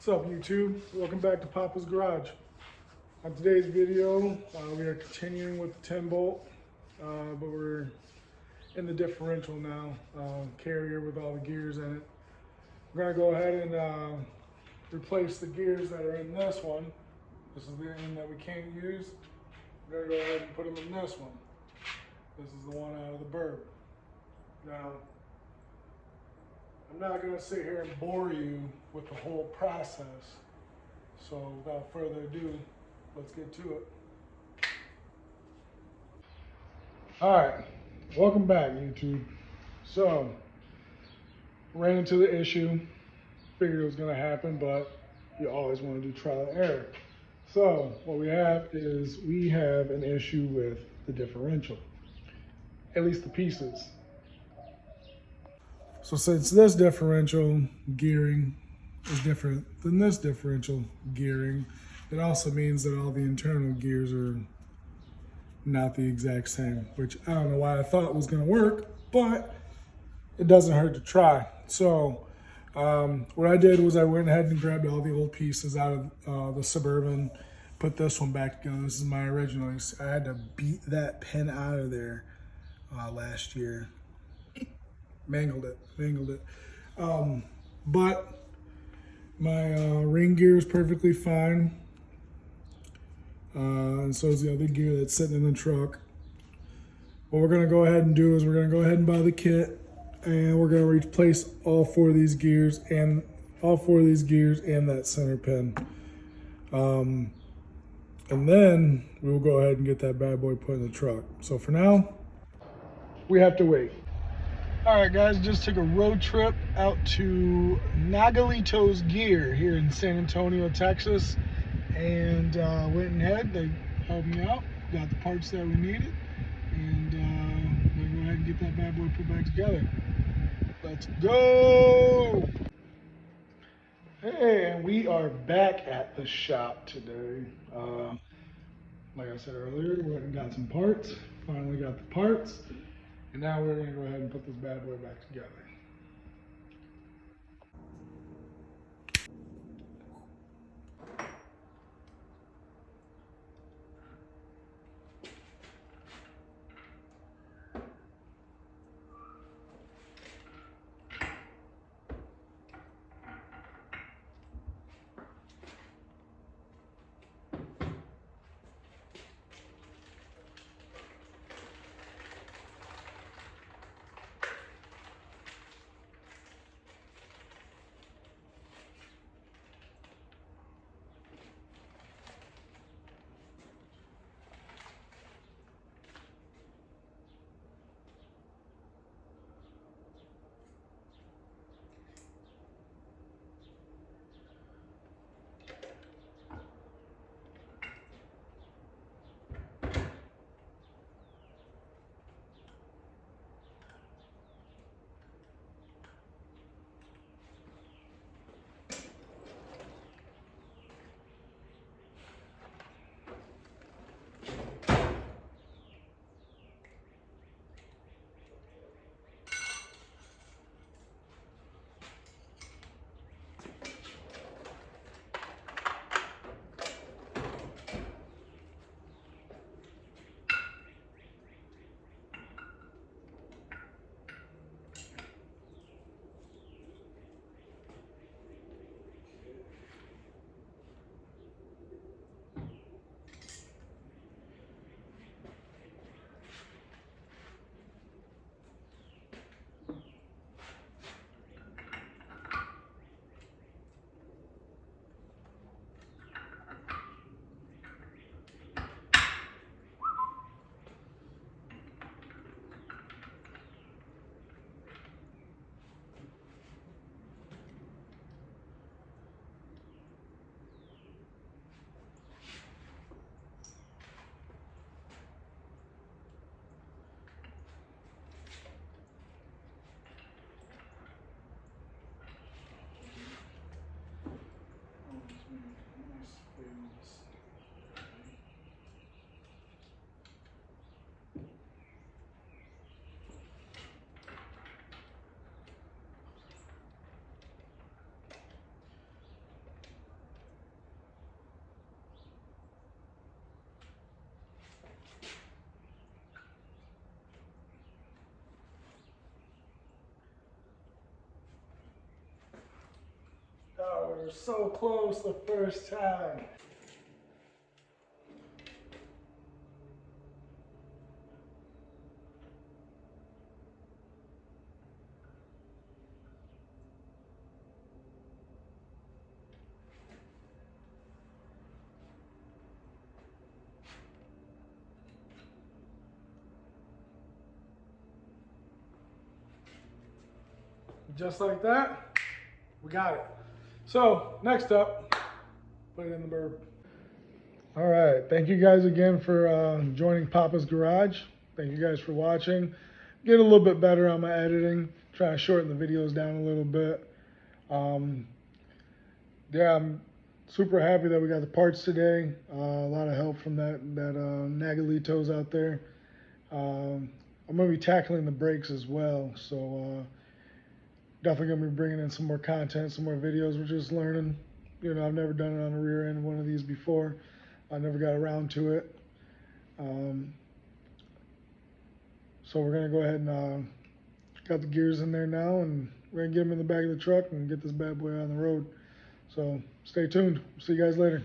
What's up, YouTube? Welcome back to Papa's Garage. On today's video, we are continuing with the 10 bolt, but we're in the differential now, carrier with all the gears in it. We're gonna go ahead and replace the gears that are in this one. This is the end that we can't use. We're gonna go ahead and put them in this one. This is the one out of the Burb. Now, I'm not gonna sit here and bore you with the whole process. So without further ado, let's get to it. All right, welcome back, YouTube. So, ran into the issue, figured it was gonna happen, but you always wanna do trial and error. So what we have is we have an issue with the differential, at least the pieces. So since this differential gearing is different than this differential gearing, it also means that all the internal gears are not the exact same, which I don't know why I thought it was gonna work, but it doesn't hurt to try. So what I did was I went ahead and grabbed all the old pieces out of the Suburban, put this one back together. This is my original. I had to beat that pin out of there last year. Mangled it. But my ring gear is perfectly fine. And so is the other gear that's sitting in the truck. What we're gonna go ahead and do is we're gonna go ahead and buy the kit, and we're gonna replace all four of these gears and that center pin. And then we'll go ahead and get that bad boy put in the truck. So for now, we have to wait. All right, guys, just took a road trip out to Nagalitos Gear here in San Antonio, Texas, and went ahead. They helped me out, got the parts that we needed, and we're gonna go ahead and get that bad boy put back together. Let's go! Hey, and we are back at the shop today. Like I said earlier, we went and got some parts. Finally got the parts. And now we're gonna go ahead and put this bad boy back together. We were so close the first time. Just like that, we got it. So next up, put it in the burb. All right, thank you guys again for joining Papa's Garage. Thank you guys for watching. Get a little bit better on my editing. Trying to shorten the videos down a little bit. Yeah, I'm super happy that we got the parts today. A lot of help from that Nagalitos out there. I'm gonna be tackling the brakes as well, so definitely gonna be bringing in some more content, some more videos. We're just learning. You know, I've never done it on the rear end of one of these before. I never got around to it. So we're gonna go ahead and got the gears in there now, and we're gonna get them in the back of the truck and get this bad boy on the road. So stay tuned. See you guys later.